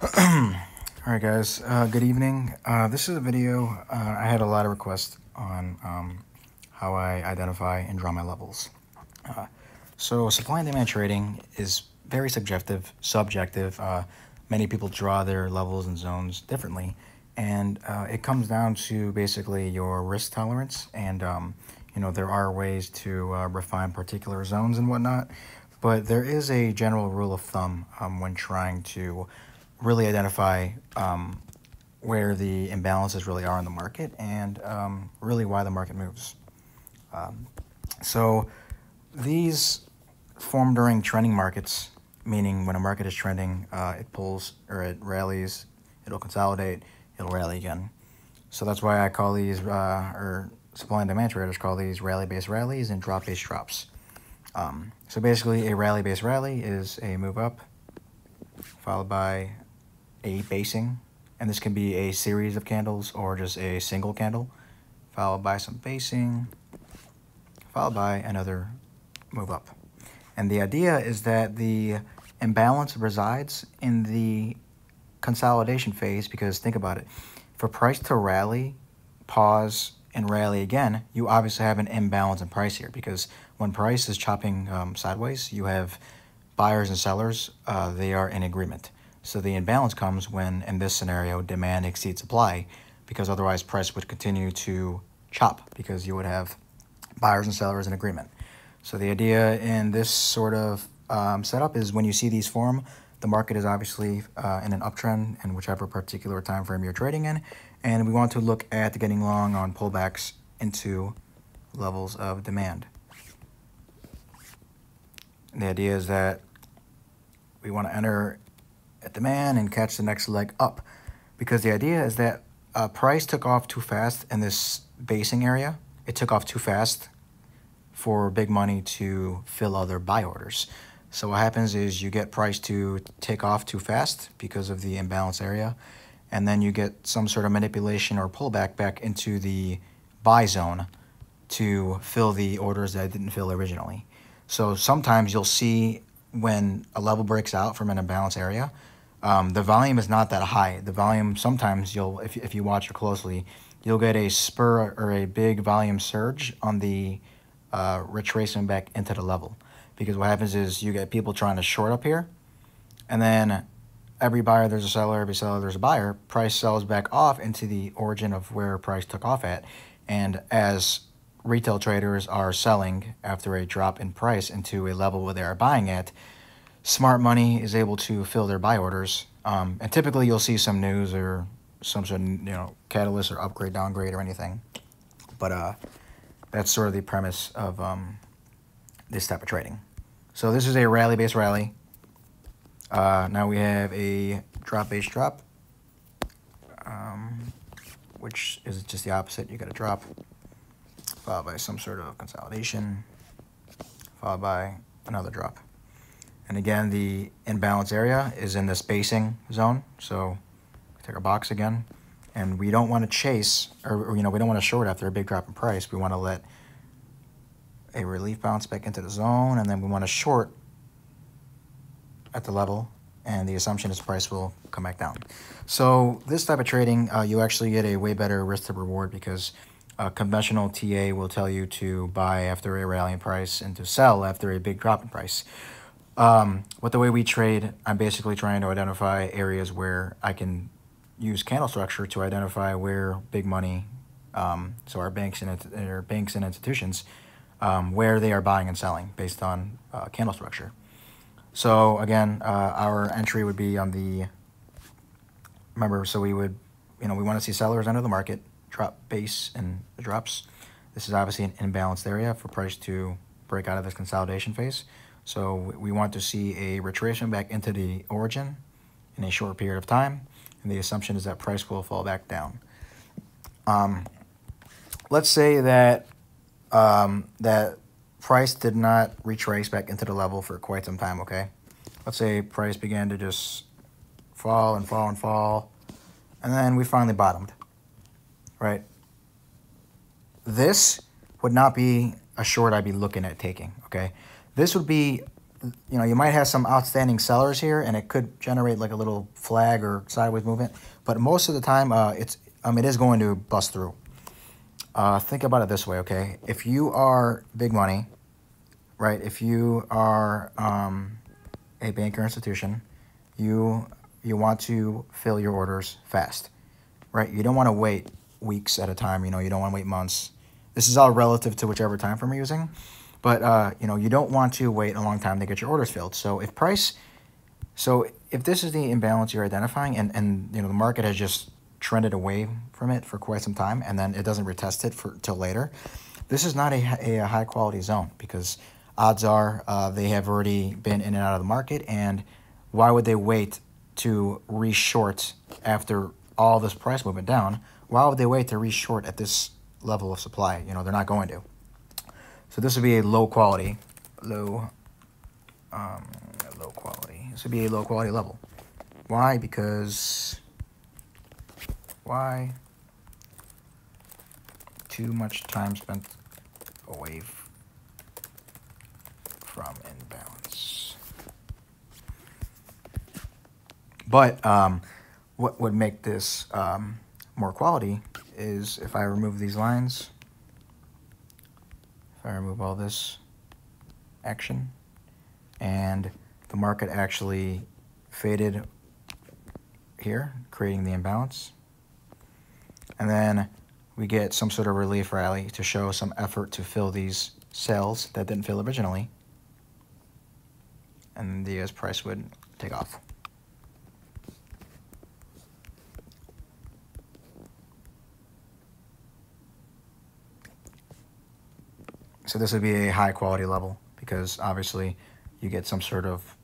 Alright guys, good evening. This is a video. I had a lot of requests on how I identify and draw my levels. So supply and demand trading is very subjective. Many people draw their levels and zones differently, and it comes down to basically your risk tolerance. And there are ways to refine particular zones and whatnot, but there is a general rule of thumb when trying to really identify where the imbalances really are in the market and really why the market moves. So these form during trending markets, meaning when a market is trending, it pulls or it rallies, it'll consolidate, it'll rally again. So that's why I call these, or supply and demand traders call these rally-based rallies and drop-based drops. So basically, a rally-based rally is a move up followed by a basing, and this can be a series of candles or just a single candle, followed by some basing, followed by another move up. And the idea is that the imbalance resides in the consolidation phase, because think about it. For price to rally, pause, and rally again, you obviously have an imbalance in price here, because when price is chopping sideways, you have buyers and sellers, they are in agreement. So the imbalance comes when, in this scenario, demand exceeds supply, because otherwise price would continue to chop because you would have buyers and sellers in agreement. So the idea in this sort of setup is when you see these form, the market is obviously in an uptrend in whichever particular time frame you're trading in, and we want to look at getting long on pullbacks into levels of demand. And the idea is that we want to enter at demand and catch the next leg up, because the idea is that price took off too fast in this basing area. It took off too fast for big money to fill other buy orders. So what happens is you get price to take off too fast because of the imbalance area, and then you get some sort of manipulation or pullback back into the buy zone to fill the orders that it didn't fill originally. So sometimes you'll see when a level breaks out from an imbalance area, the volume is not that high. The volume, sometimes if you watch it closely, you'll get a spur or a big volume surge on the retracement back into the level. Because what happens is you get people trying to short up here, and then every buyer there's a seller, every seller there's a buyer. Price sells back off into the origin of where price took off at, and as retail traders are selling after a drop in price into a level where they are buying at, smart money is able to fill their buy orders, and typically you'll see some news or some sort of catalyst or upgrade, downgrade, or anything. But that's sort of the premise of this type of trading. So this is a rally-based rally. Now we have a drop-based drop, which is just the opposite. You got a drop, followed by some sort of consolidation, followed by another drop. And again, the imbalance area is in this basing zone. So take our box again, and we don't want to chase, or we don't want to short after a big drop in price. We want to let a relief bounce back into the zone, and then we want to short at the level, and the assumption is price will come back down. So this type of trading, you actually get a way better risk to reward, because conventional TA will tell you to buy after a rallying price and to sell after a big drop in price. With the way we trade, I'm basically trying to identify areas where I can use candle structure to identify where big money, so our banks and institutions, where they are buying and selling based on candle structure. So again, our entry would be on the, remember, so we would, we want to see sellers enter the market, drop base and the drops. This is obviously an imbalanced area for price to break out of this consolidation phase. So we want to see a retracement back into the origin in a short period of time, and the assumption is that price will fall back down. Let's say that that price did not retrace back into the level for quite some time, okay? Let's say price began to just fall and fall and fall, and then we finally bottomed, right? This would not be a short I'd be looking at taking, okay? This would be you know, you might have some outstanding sellers here, and it could generate like a little flag or sideways movement. But most of the time, it is going to bust through. Think about it this way, okay? If you are big money, right? If you are a bank or institution, you want to fill your orders fast, right? You don't want to wait weeks at a time. You know, you don't want to wait months. This is all relative to whichever time frame you're using. But, you know, you don't want to wait a long time to get your orders filled. So if this is the imbalance you're identifying and you know, the market has just trended away from it for quite some time and then it doesn't retest it till later, this is not a high quality zone, because odds are they have already been in and out of the market, and why would they wait to reshort after all this price movement down? Why would they wait to reshort at this level of supply? You know, they're not going to. So this would be a low quality. This would be a low quality level. Why? Because too much time spent away from imbalance. But what would make this more quality is if I remove these lines, if I remove all this action, and the market actually faded here, creating the imbalance, and then we get some sort of relief rally to show some effort to fill these cells that didn't fill originally, and the US price would take off. So this would be a high quality level, because obviously you get some sort of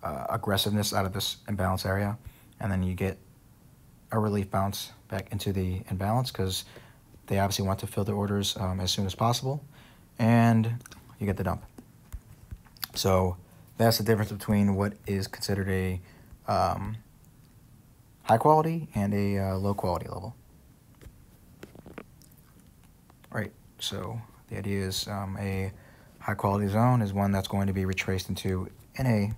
aggressiveness out of this imbalance area, and then you get a relief bounce back into the imbalance because they obviously want to fill their orders as soon as possible, and you get the dump. So that's the difference between what is considered a high quality and a low quality level. Right, so the idea is a high quality zone is one that's going to be retraced into in a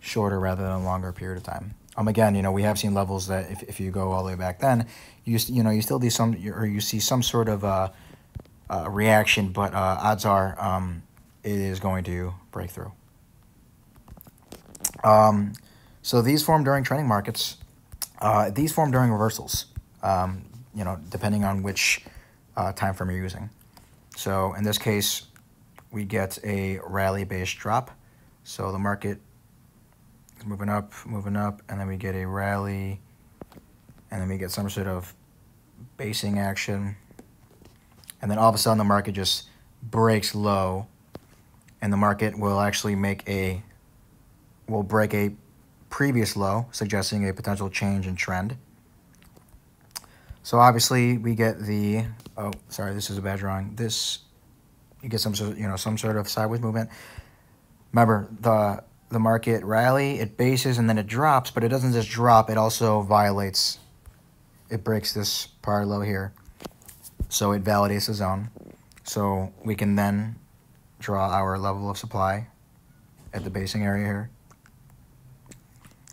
shorter rather than a longer period of time. Again, you know, we have seen levels that if you go all the way back then, you still do some, or you see some sort of reaction, but odds are it is going to break through. So these form during trending markets. These form during reversals, you know, depending on which time frame you're using. So in this case, we get a rally-based drop. So the market is moving up, and then we get a rally, and then we get some sort of basing action. And then all of a sudden the market just breaks low, and the market will actually will break a previous low, suggesting a potential change in trend. So obviously we get the, oh, sorry, this is a bad drawing. You get some sort of sideways movement. Remember, the market rally, it bases and then it drops, but it doesn't just drop, it also violates, it breaks this prior low here. So it validates the zone. So we can then draw our level of supply at the basing area here.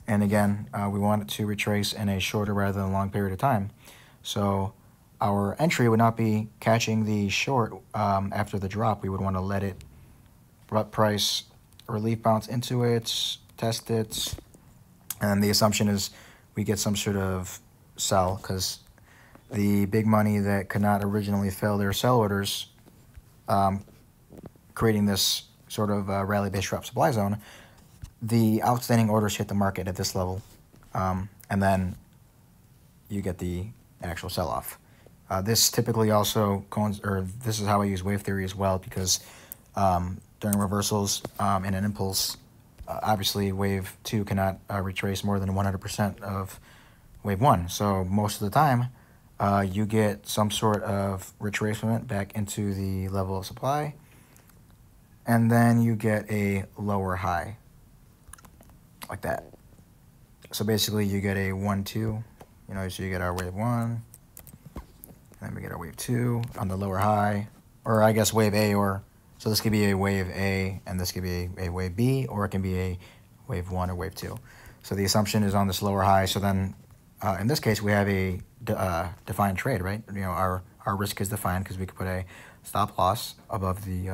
And again, we want it to retrace in a shorter rather than a long period of time. So our entry would not be catching the short after the drop. We would want to let it price relief bounce into it, test it, and the assumption is we get some sort of sell, because the big money that could not originally fill their sell orders, creating this sort of rally-based drop supply zone, the outstanding orders hit the market at this level, and then you get the actual sell-off. This typically also, this is how I use wave theory as well, because during reversals in an impulse, obviously wave 2 cannot retrace more than 100% of wave 1. So most of the time, you get some sort of retracement back into the level of supply, and then you get a lower high, like that. So basically you get a 1-2, so you get our wave 1, and then we get our wave 2 on the lower high, or I guess wave A or So this could be a wave A, and this could be a wave B, or it can be a wave 1 or wave 2. So the assumption is on this lower high. So then in this case, we have a defined trade, right? You know, our risk is defined because we could put a stop loss above the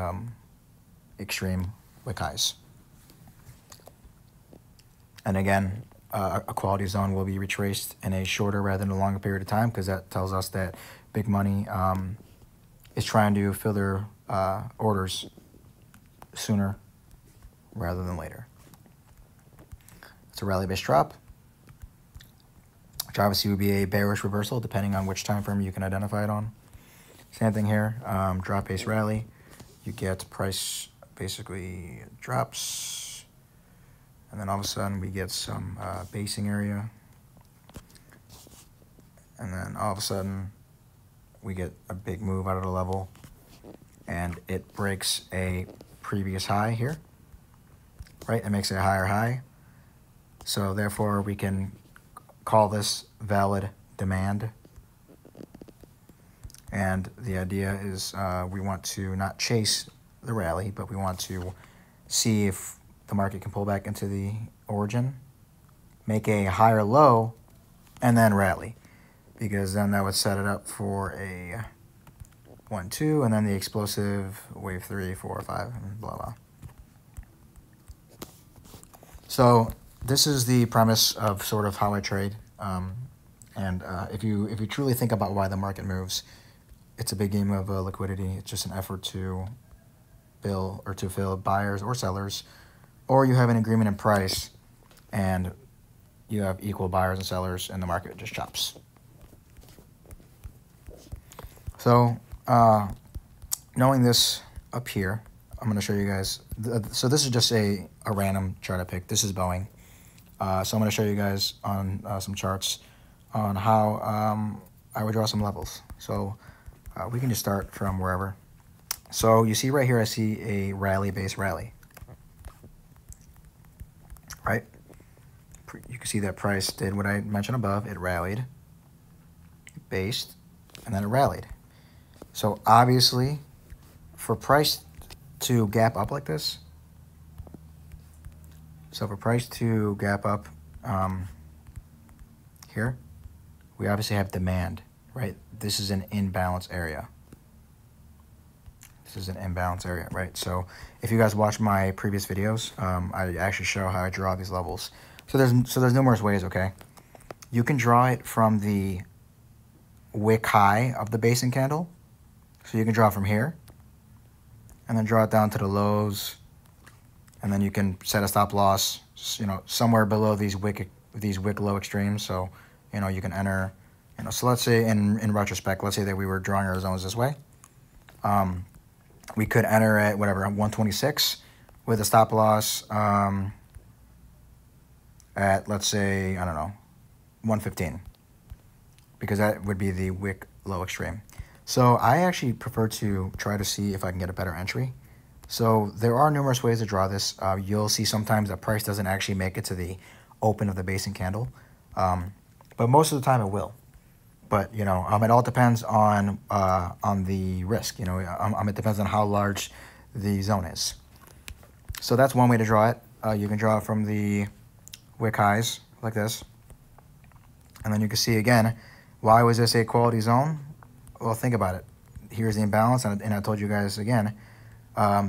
extreme wick highs. And again, a quality zone will be retraced in a shorter rather than a longer period of time, because that tells us that big money is trying to fill their orders sooner rather than later. It's a rally-based drop, which obviously would be a bearish reversal depending on which time frame you can identify it on. Same thing here, drop-based rally. You get price basically drops, and then all of a sudden we get some basing area, and then all of a sudden we get a big move out of the level, and it breaks a previous high here, right? It makes a higher high. So therefore we can call this valid demand. And the idea is we want to not chase the rally, but we want to see if the market can pull back into the origin, make a higher low, and then rally. Because then that would set it up for a 1, 2, and then the explosive wave 3, 4, 5, and blah, blah. So this is the premise of sort of how I trade. If you truly think about why the market moves, it's a big game of liquidity. It's just an effort to fill buyers or sellers, or you have an agreement in price and you have equal buyers and sellers and the market just chops. So knowing this up here, I'm going to show you guys. So this is just a random chart I picked. This is Boeing. So I'm going to show you guys on some charts on how I would draw some levels. So we can just start from wherever. So you see right here, I see a rally-based rally, right? You can see that price did what I mentioned above. It rallied, based, and then it rallied. So obviously, for price to gap up like this, so for price to gap up here, we obviously have demand, right? This is an imbalance area. This is an imbalance area, right? So if you guys watch my previous videos, I actually show how I draw these levels. So there's numerous ways, okay? You can draw it from the wick high of the basing candle. So you can draw from here, and then draw it down to the lows, and then you can set a stop loss, you know, somewhere below these wick low extremes. So, you know, you can enter, you know, so let's say in retrospect, let's say that we were drawing our zones this way. We could enter at whatever, 126 with a stop loss at, let's say, I don't know, 115, because that would be the wick low extreme. So I actually prefer to try to see if I can get a better entry. So there are numerous ways to draw this. You'll see sometimes that price doesn't actually make it to the open of the basing candle, but most of the time it will. But you know, it all depends on the risk. You know, it depends on how large the zone is. So that's one way to draw it. You can draw it from the wick highs like this, and then you can see again, why was this a quality zone? Well, think about it. Here's the imbalance, and I told you guys again,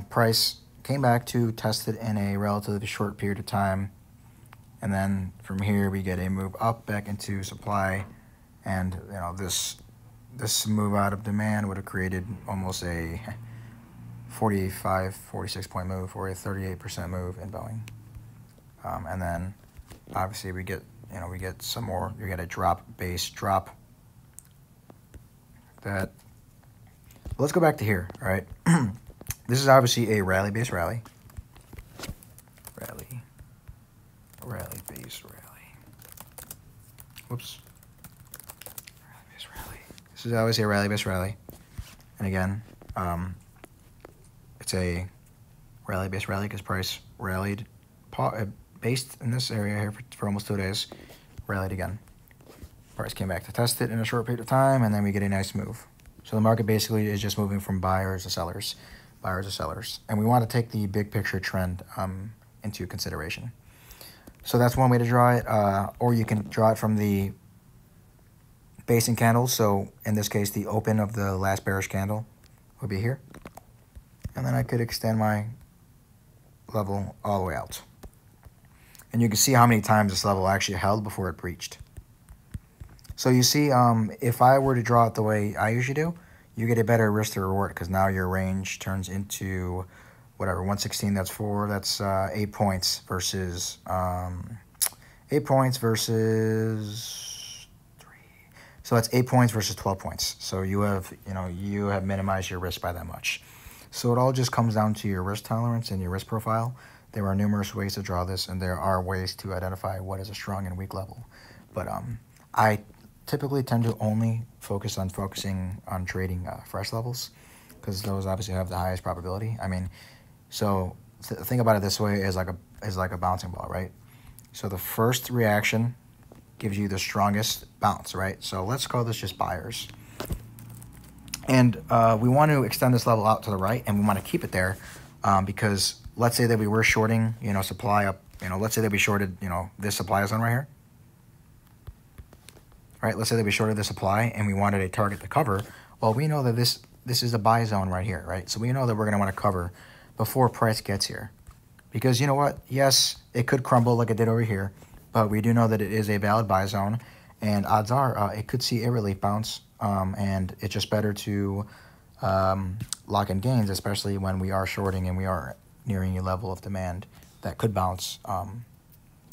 price came back to test it in a relatively short period of time, and then from here we get a move up back into supply, and you know this move out of demand would have created almost a 46 point move or a 38% move in Boeing, and then obviously we get some more. You get a base drop. That. Let's go back to here, all right? This is obviously a rally-based rally. Rally-based rally. Whoops. Rally-based rally. This is obviously a rally-based rally. And again, it's a rally-based rally because price rallied, based in this area here for almost 2 days, rallied again. Price came back to test it in a short period of time, and then we get a nice move. So the market basically is just moving from buyers to sellers. buyers or sellers. And we want to take the big picture trend into consideration. So that's one way to draw it, or you can draw it from the basing candle. So in this case, the open of the last bearish candle would be here. And then I could extend my level all the way out. And you can see how many times this level actually held before it breached. So you see, if I were to draw it the way I usually do, you get a better risk to reward because now your range turns into whatever, 116, that's 4, that's 8 points versus 8 points versus 3. So that's 8 points versus 12 points. So you have minimized your risk by that much. So it all just comes down to your risk tolerance and your risk profile. There are numerous ways to draw this, and there are ways to identify what is a strong and weak level. But I typically tend to only focusing on trading fresh levels because those obviously have the highest probability. I mean, so think about it this way as like a bouncing ball, right? So the first reaction gives you the strongest bounce, right? So let's call this just buyers. And we want to extend this level out to the right, and we want to keep it there because let's say that we were shorting, supply up, let's say that we shorted, this supply zone right here. Right, let's say that we shorted the supply and we wanted a target to cover. Well, we know that this is a buy zone right here, right? So we know that we're going to want to cover before price gets here. Because you know what? Yes, it could crumble like it did over here, but we do know that it is a valid buy zone, and odds are it could see a relief bounce, and it's just better to lock in gains, especially when we are shorting and we are nearing a level of demand that could bounce.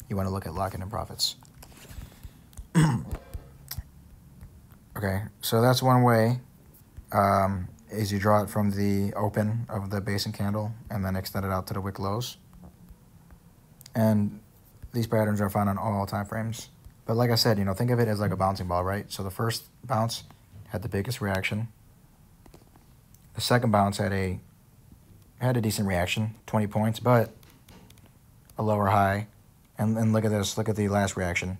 You want to look at locking in profits. Okay, so that's one way, is you draw it from the open of the basing candle and then extend it out to the wick lows. And these patterns are found on all time frames. But like I said, think of it as like a bouncing ball, right? So the first bounce had the biggest reaction. The second bounce had a decent reaction, 20 points, but a lower high. And look at this, look at the last reaction.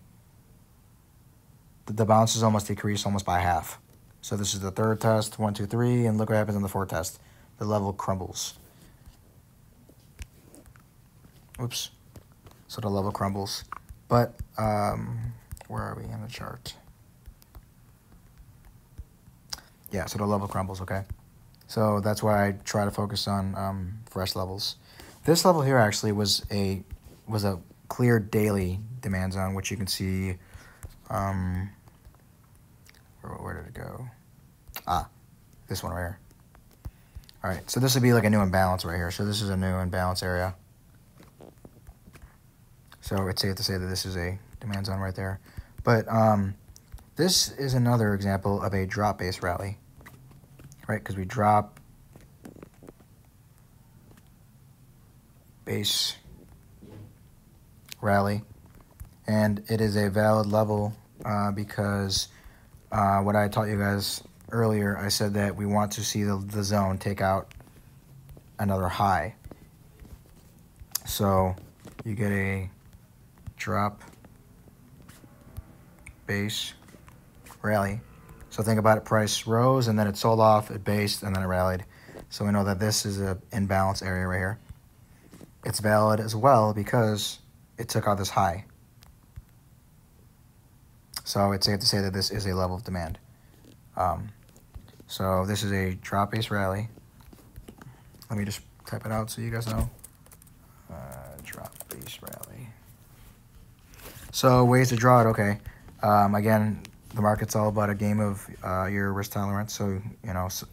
The bounce is almost decreased almost by half. So this is the third test, 1, 2, 3, and look what happens in the fourth test. The level crumbles. Oops. So the level crumbles. But where are we in the chart? Yeah, so the level crumbles, okay? So that's why I try to focus on fresh levels. This level here actually was a clear daily demand zone, which you can see. Where did it go? This one right here. All right, so this would be like a new imbalance right here. So this is a new imbalance area. So it's safe to say that this is a demand zone right there. But this is another example of a drop-based rally, right? Because we drop base rally, and it is a valid level because what I taught you guys earlier, I said that we want to see the zone take out another high. So you get a drop base rally. So think about it, price rose and then it sold off, it based, and then it rallied. So we know that this is an imbalance area right here. It's valid as well because it took out this high. So it's safe to say that this is a level of demand. So this is a drop-based rally. Let me just type it out so you guys know. Drop-based rally. So ways to draw it, okay. Again, the market's all about a game of your risk tolerance. So,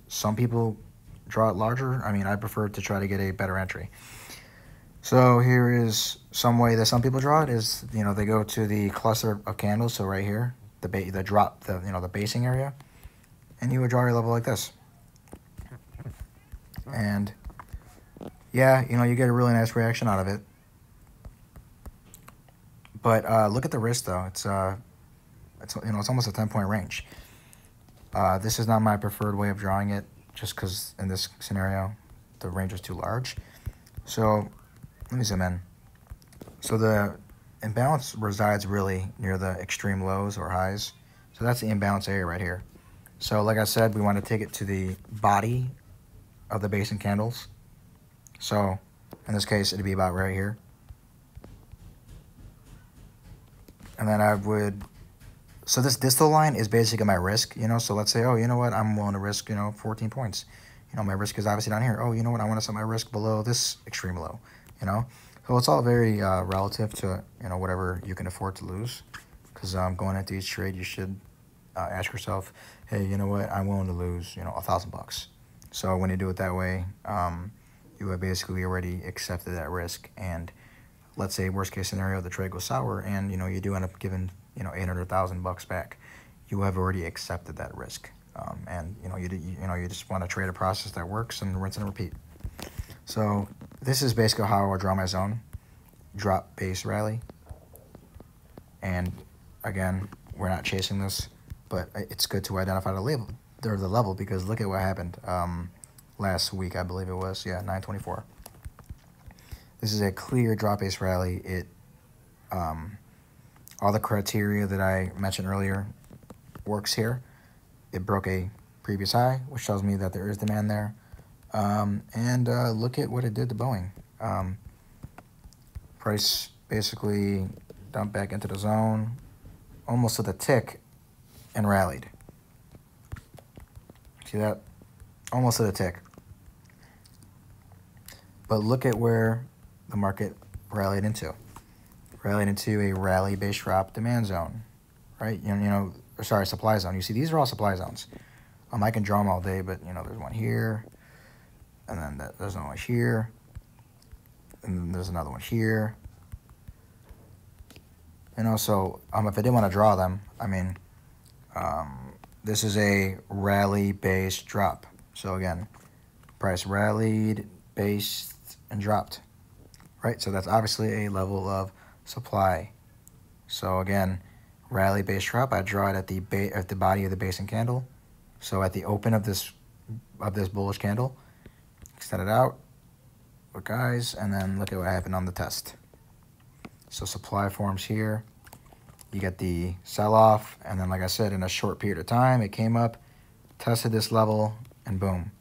some people draw it larger. I mean, I prefer to try to get a better entry. So here is some way that some people draw it is, they go to the cluster of candles. So right here, the basing area, and you would draw your level like this. And yeah, you get a really nice reaction out of it. But look at the risk though. It's almost a 10-point range. This is not my preferred way of drawing it, just because in this scenario, the range is too large. So let me zoom in. So the imbalance resides really near the extreme lows or highs. So that's the imbalance area right here. So like I said, we want to take it to the body of the basing candles. So in this case, it'd be about right here. And then I would, so this distal line is basically my risk, you know, so let's say, oh, you know what, I'm willing to risk, 14 points. You know, my risk is obviously down here. Oh, you know what, I want to set my risk below this extreme low, So it's all very relative to, whatever you can afford to lose. Because going into each trade, you should ask yourself, hey, you know what, I'm willing to lose, $1,000. So when you do it that way, you have basically already accepted that risk. And let's say worst case scenario, the trade goes sour and, you do end up giving, $800,000 back. You have already accepted that risk. And, you just want to trade a process that works and rinse and repeat. So this is basically how I draw my zone. Drop, base, rally. And again, we're not chasing this, but it's good to identify the level because look at what happened last week, I believe it was. Yeah, 924. This is a clear drop base rally. It all the criteria that I mentioned earlier works here. It broke a previous high, which tells me that there is demand there. And look at what it did to Boeing. Price basically dumped back into the zone, almost to the tick, and rallied. See that? Almost to the tick. But look at where the market rallied into. Rallied into a rally-based drop demand zone, right? Supply zone. You see, these are all supply zones. I can draw them all day, but, there's one here, and then there's another one here, and then there's another one here. So if I didn't want to draw them, this is a rally-based drop. So again, price rallied, based, and dropped, right? So that's obviously a level of supply. So again, rally-based drop, I draw it at the body of the basing candle. So at the open of this bullish candle, extend it out, look guys, and then look at what happened on the test. So supply forms here, you get the sell-off, and then like I said, in a short period of time, it came up, tested this level, and boom,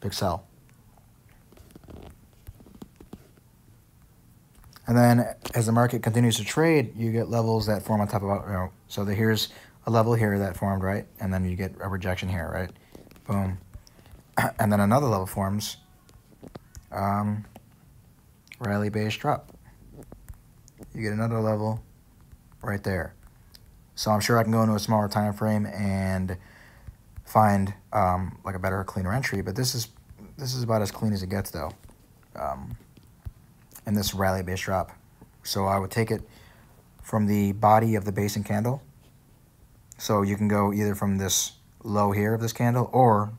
big sell. And then as the market continues to trade, you get levels that form on top of, so here's a level here that formed, right? And then you get a rejection here, right? Boom. And then another level forms, rally-based drop. You get another level right there. So I'm sure I can go into a smaller time frame and find like a better, cleaner entry, but this is about as clean as it gets though. In this rally-based drop. So I would take it from the body of the basing candle. So you can go either from this low here of this candle, or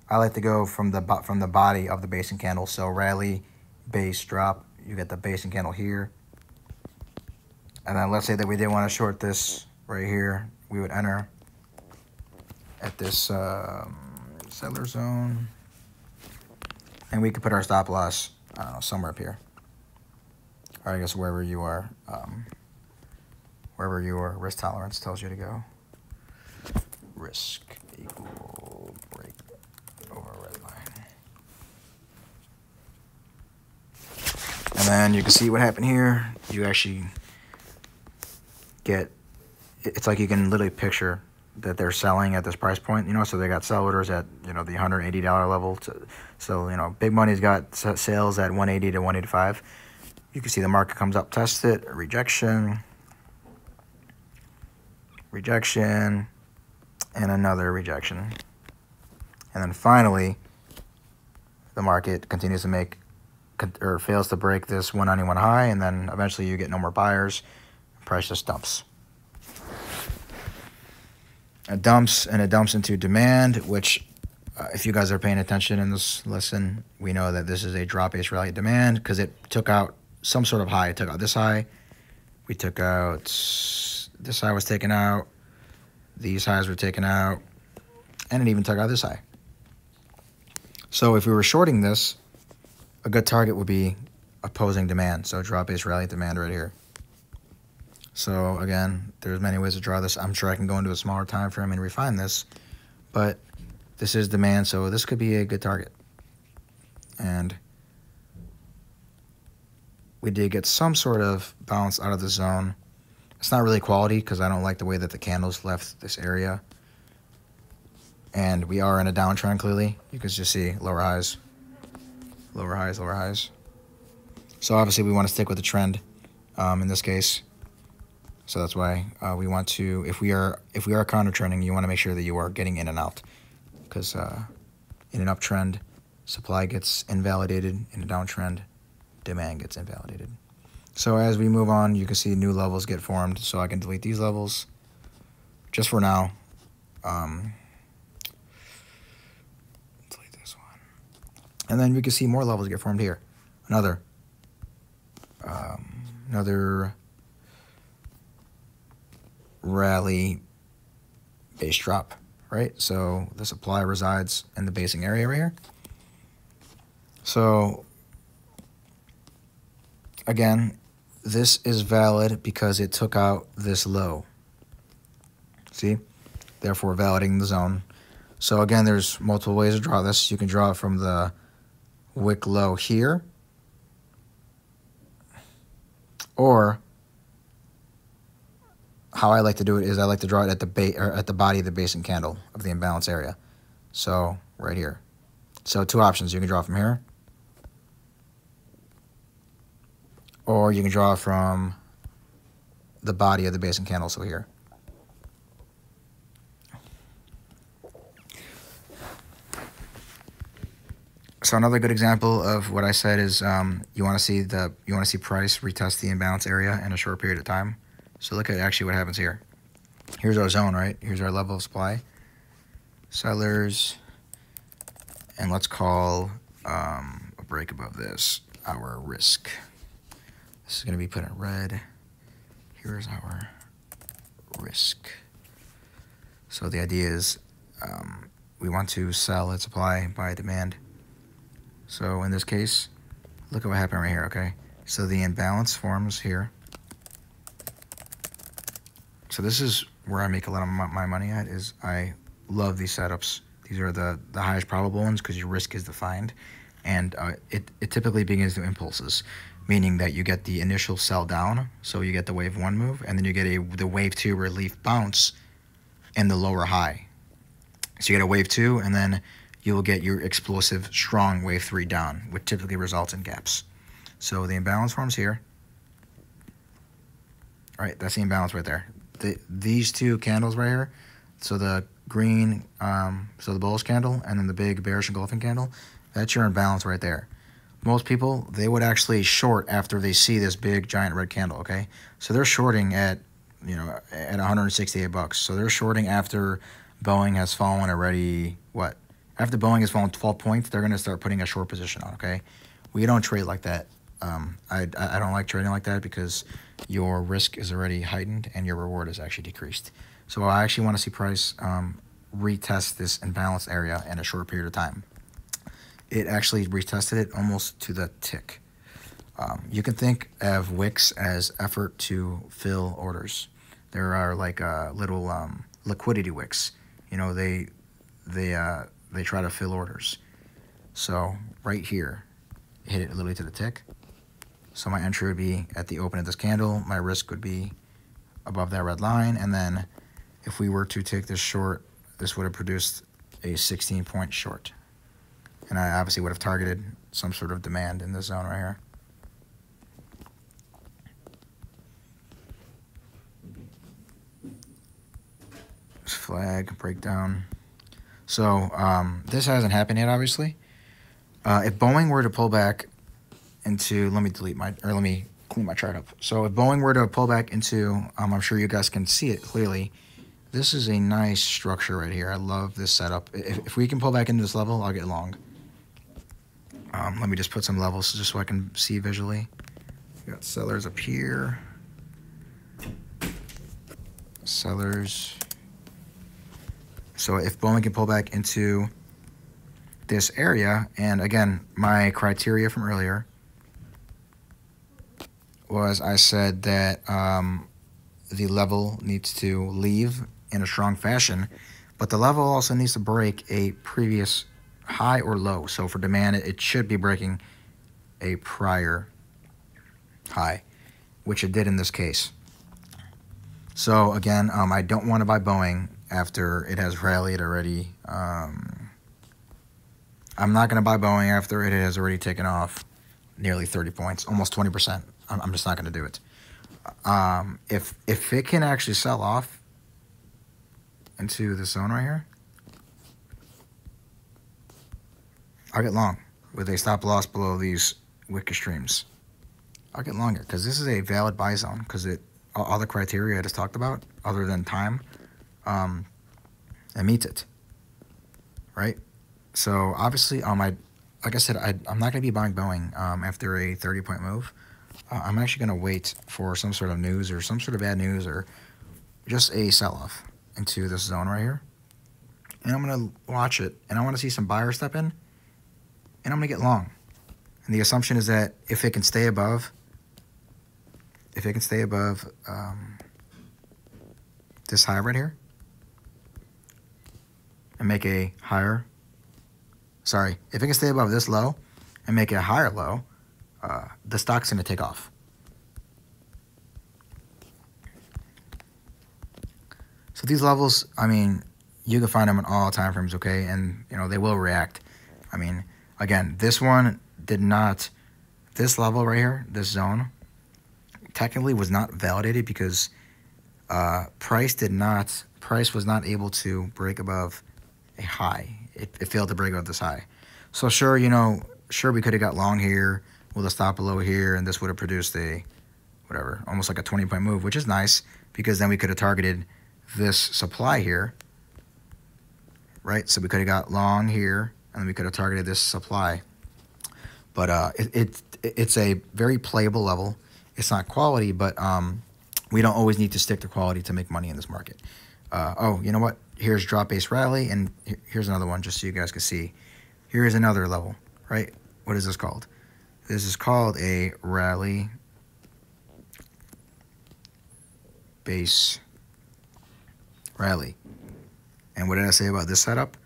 I like to go from the body of the basing candle. So rally, base, drop. You get the basing candle here. And then let's say that we didn't want to short this right here. We would enter at this seller zone. And we could put our stop loss, I don't know, somewhere up here. Or I guess wherever your risk tolerance tells you to go. Risk equal break over red line. And then you can see what happened here. You actually get, it's like you can literally picture that they're selling at this price point, so they got sell orders at, the $180 level. So, Big Money's got sales at 180 to 185. You can see the market comes up, test it, rejection, and another rejection. And then finally, the market continues to fails to break this 191 high, and then eventually you get no more buyers. Price just dumps. It dumps into demand, which if you guys are paying attention in this lesson, we know that this is a drop-based rally demand because it took out some sort of high. It took out this high. We took out, this high was taken out. These highs were taken out. And it even took out this high. So if we were shorting this, a good target would be opposing demand. So drop-based rally demand right here. So again, there's many ways to draw this. I'm sure I can go into a smaller time frame and refine this. But This is demand, so this could be a good target. And we did get some sort of bounce out of the zone. It's not really quality because I don't like the way that the candles left this area. And we are in a downtrend clearly. You can just see lower highs, lower highs, lower highs. So obviously we want to stick with the trend in this case. So that's why we want to, if we are counter trending, you want to make sure that you are getting in and out, because in an uptrend, supply gets invalidated. In a downtrend, demand gets invalidated. So as we move on, you can see new levels get formed. So I can delete these levels just for now. Delete this one, and then we can see more levels get formed here. Another rally base drop, right? So the supply resides in the basing area right here. So again, this is valid because it took out this low. See? Therefore validating the zone. So again, there's multiple ways to draw this. You can draw it from the wick low here, or how I like to do it is I like to draw it at the body of the basing candle of the imbalance area. So right here. So two options. You can draw from here, or you can draw from the body of the basing candle, so here. So another good example of what I said is you want to see price retest the imbalance area in a short period of time. So look at actually what happens here. Here's our zone, right? Here's our level of supply. Sellers, and let's call a break above this our risk. This is going to be put in red. Here's our risk. So the idea is we want to sell at supply by demand. So in this case, look at what happened right here, okay? So the imbalance forms here. So this is where I make a lot of my money at, is I love these setups. These are the highest probable ones because your risk is defined. And it typically begins to impulses, meaning that you get the initial sell down, so you get the wave 1 move, and then you get the wave 2 relief bounce and the lower high. So you get a wave 2, and then you will get your explosive, strong wave 3 down, which typically results in gaps. So the imbalance forms here. All right, that's the imbalance right there. These two candles right here, so the green, so the bullish candle, and then the big bearish engulfing candle, that's your imbalance right there. Most people, they would actually short after they see this big giant red candle, okay? So they're shorting at, at 168 bucks. So they're shorting after Boeing has fallen already, what? After Boeing has fallen 12 points, they're going to start putting a short position on, okay? We don't trade like that. I don't like trading like that because your risk is already heightened and your reward is actually decreased. So I actually want to see price retest this imbalance area in a short period of time. It actually retested it almost to the tick. You can think of wicks as effort to fill orders. There are like little liquidity wicks. They try to fill orders. So right here, hit it literally to the tick. So my entry would be at the open of this candle. My risk would be above that red line. And then if we were to take this short, this would have produced a 16-point short. And I obviously would have targeted some sort of demand in this zone right here. Flag, breakdown. So this hasn't happened yet, obviously. If Boeing were to pull back into, let me clean my chart up. So if Boeing were to pull back into, I'm sure you guys can see it clearly. This is a nice structure right here. I love this setup. If we can pull back into this level, I'll get long. Let me just put some levels just so I can see visually. We got sellers up here. Sellers. So if Boeing can pull back into this area, and again, my criteria from earlier was I said that the level needs to leave in a strong fashion But the level also needs to break a previous high or low. So for demand, it should be breaking a prior high, which it did in this case. So again, I don't want to buy Boeing after it has rallied already. I'm not going to buy Boeing after it has already taken off nearly 30 points, almost 20%. I'm just not going to do it. If it can actually sell off into the zone right here, I'll get long with a stop loss below these wick extremes. I'll get longer because this is a valid buy zone because all the criteria I just talked about, other than time, it meets it, right? So obviously, like I said, I'm not going to be buying Boeing after a 30-point move. I'm actually going to wait for some sort of news or some sort of bad news or just a sell-off into this zone right here. And I'm going to watch it, and I want to see some buyers step in, and I'm going to get long. And the assumption is that if it can stay above, this high right here and make a higher, sorry, if it can stay above this low and make a higher low, the stock's going to take off. So these levels, I mean, you can find them in all time frames, okay? And, you know, they will react. I mean, again, this one did not, this level right here, this zone, technically was not validated because price was not able to break above a high. It failed to break above this high. So sure, you know, sure we could have got long here with a stop below here, and this would have produced a, whatever, almost like a 20-point move, which is nice because then we could have targeted this supply here, right? So we could have got long here, and then we could have targeted this supply. But it's a very playable level. It's not quality, but we don't always need to stick to quality to make money in this market. Oh, you know what? Here's drop base rally, and here's another one just so you guys can see. Here is another level, right? What is this called? This is called a rally base rally. And what did I say about this setup?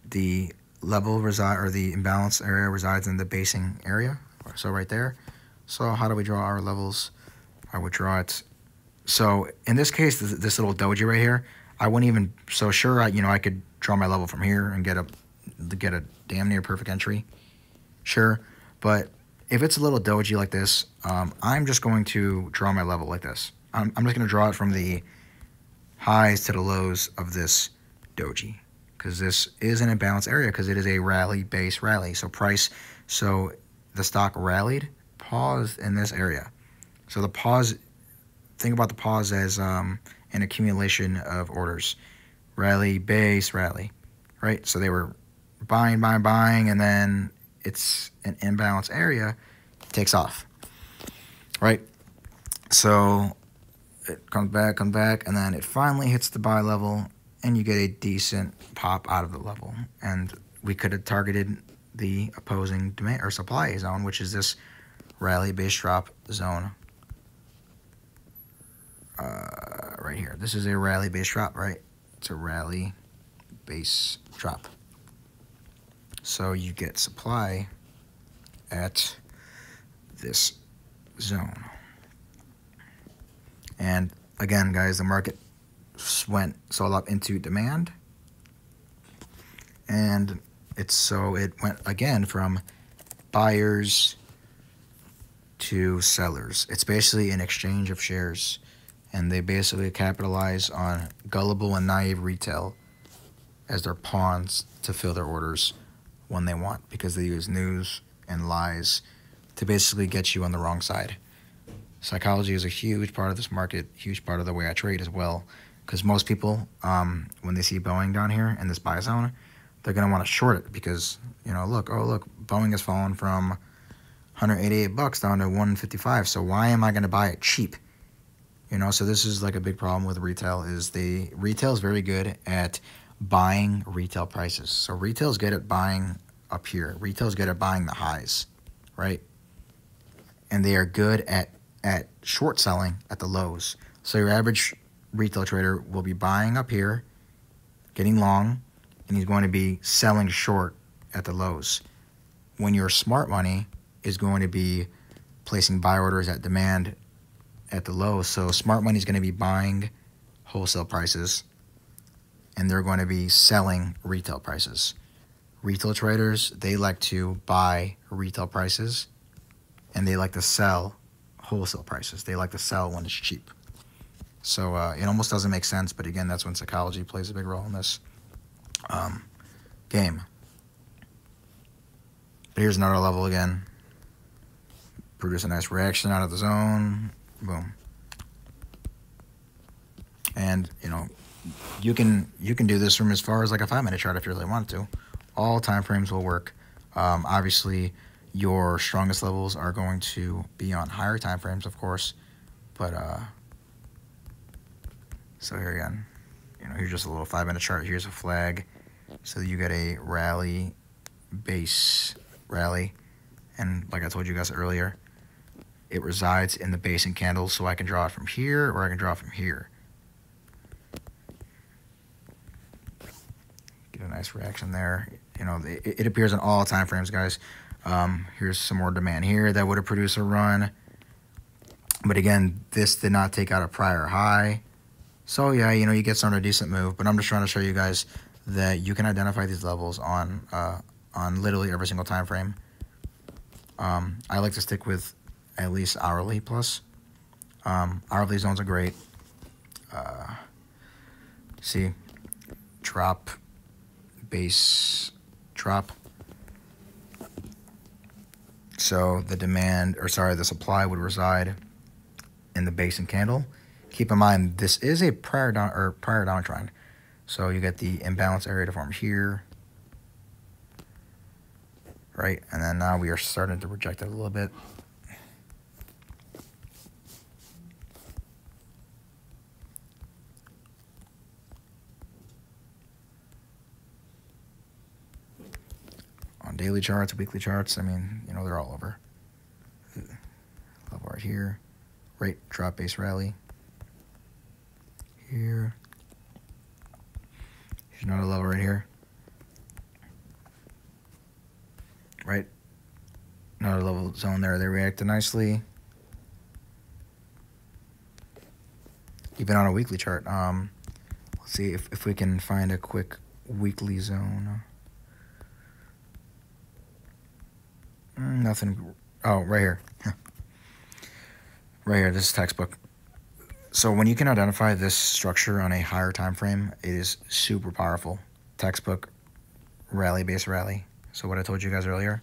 The level the imbalance area resides in the basing area. So right there. So how do we draw our levels? I would draw it. So in this case, this little doji right here, I wouldn't even, so sure, I could draw my level from here and get a damn near perfect entry. Sure. But if it's a little doji like this, I'm just going to draw my level like this. I'm just going to draw it from the highs to the lows of this doji, because this is an imbalance area because it is a rally base rally. So so the stock rallied, paused in this area. So the pause, think about the pause as an accumulation of orders. Rally, base, rally, right? So they were buying, and then it's an imbalance area, it takes off, right? So it comes back, and then it finally hits the buy level, and you get a decent pop out of the level. And we could have targeted the opposing demand or supply zone, which is this rally base drop zone right here. This is a rally base drop, right? It's a rally base drop. So you get supply at this zone. And again, guys, the market sold up into demand, and it went again from buyers to sellers. It's basically an exchange of shares, and they basically capitalize on gullible and naive retail as their pawns to fill their orders when they want, because they use news and lies to basically get you on the wrong side. Psychology is a huge part of this market, huge part of the way I trade as well, because most people, when they see Boeing down here in this buy zone, they're going to want to short it because, you know, look, Boeing has fallen from $188 down to $155, so why am I going to buy it cheap? You know, so this is like a big problem with retail, is retail is very good at buying retail prices. So retail is good at buying up here. Retail is good at buying the highs, right? And they are good at short selling at the lows. So your average retail trader will be buying up here getting long, and he's going to be selling short at the lows. When your smart money is going to be placing buy orders at demand at the lows. So smart money is going to be buying wholesale prices, and they're going to be selling retail prices. Retail traders, they like to buy retail prices, and they like to sell wholesale prices. They like to sell when it's cheap. So it almost doesn't make sense, but again, that's when psychology plays a big role in this game. But here's another level again. Produce a nice reaction out of the zone. Boom. And, you know, you can do this from as far as like a 5-minute chart if you really want to. All time frames will work. Obviously, your strongest levels are going to be on higher time frames, of course. But so here again, you know, here's just a little 5-minute chart. Here's a flag. So you get a rally, base rally, and like I told you guys earlier, it resides in the basing candle. So I can draw it from here, or I can draw it from here. Get a nice reaction there. You know, it appears in all time frames, guys. Here's some more demand here that would have produced a run. But again, this did not take out a prior high. So yeah, you know, you get some a decent move. But I'm just trying to show you guys that you can identify these levels on literally every single time frame. I like to stick with at least hourly plus. Hourly zones are great. See, drop, base, drop. So the demand, or sorry, the supply would reside in the basing candle. Keep in mind, this is a prior downtrend. So you get the imbalance area to form here, right? And then now we are starting to reject it a little bit. On daily charts, weekly charts, I mean, you know, they're all over. Level right here, right, drop, base, rally. Here. Here's another level right here. Right. Another level zone there. They reacted nicely. Even on a weekly chart. Let's see if we can find a quick weekly zone. Nothing. Oh, right here. Right here. This is textbook. So when you can identify this structure on a higher time frame, it is super powerful. Textbook, rally, base, rally. So what I told you guys earlier,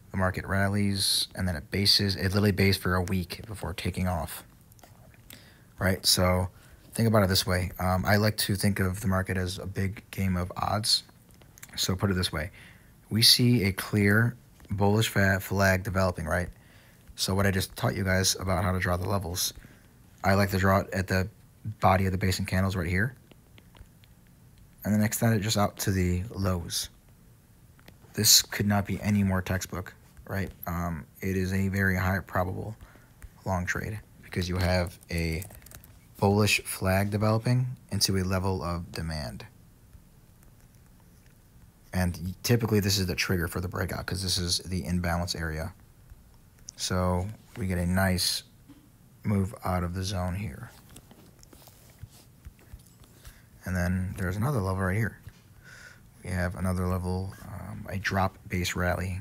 the market rallies and then it bases. It literally based for a week before taking off. Right. So think about it this way. I like to think of the market as a big game of odds. So put it this way: we see a clear bullish flag developing, right? So what I just taught you guys about how to draw the levels. I like to draw it at the body of the basing candles right here. And then extend it just out to the lows. This could not be any more textbook, right? It is a very high probable long trade because you have a bullish flag developing into a level of demand. And typically this is the trigger for the breakout because this is the imbalance area. So we get a nice move out of the zone here. And then there's another level right here. We have another level, a drop base rally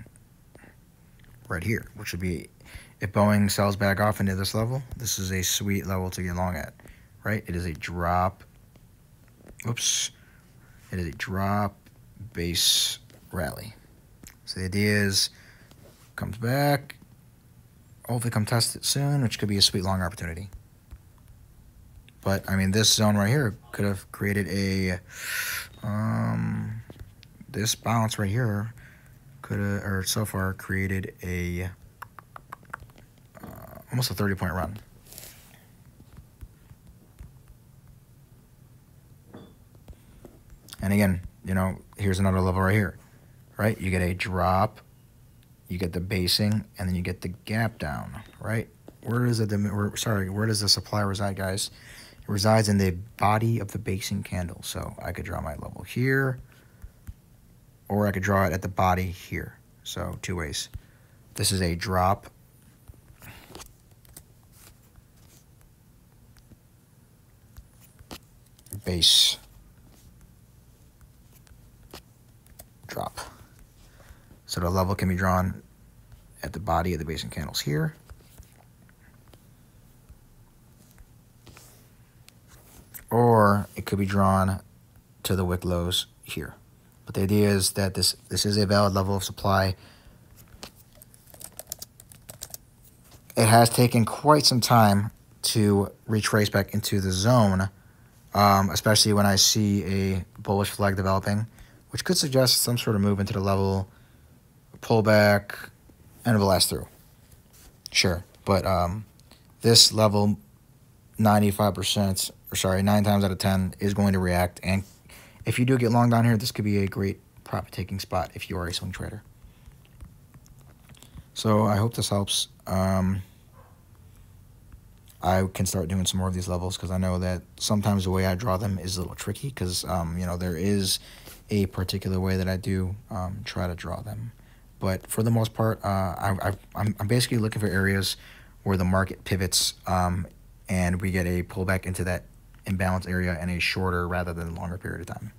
right here, which would be if Boeing sells back off into this level, this is a sweet level to get long at, right? It is a drop, oops, it is a drop base rally. So the idea is comes back, hopefully come test it soon, which could be a sweet long opportunity. But I mean, this zone right here could have created a this bounce right here could have, or so far created a almost a 30-point run. And again, you know, here's another level right here, right? You get a drop, you get the basing, and then you get the gap down, right? Where does the supply reside, guys? resides in the body of the basing candle. So I could draw my level here, or I could draw it at the body here. So two ways. This is a drop. Base. Drop. So the level can be drawn at the body of the basing candles here. Or it could be drawn to the wick lows here. But the idea is that this is a valid level of supply. It has taken quite some time to retrace back into the zone, especially when I see a bullish flag developing, which could suggest some sort of move into the level, pullback, and a blast through. Sure, but this level, 95%, or sorry, 9 times out of 10 is going to react. And if you do get long down here, this could be a great profit-taking spot if you are a swing trader. So I hope this helps. I can start doing some more of these levels because I know that sometimes the way I draw them is a little tricky because, you know, there is a particular way that I do try to draw them. But for the most part, I'm basically looking for areas where the market pivots and we get a pullback into that imbalance area in a shorter rather than longer period of time.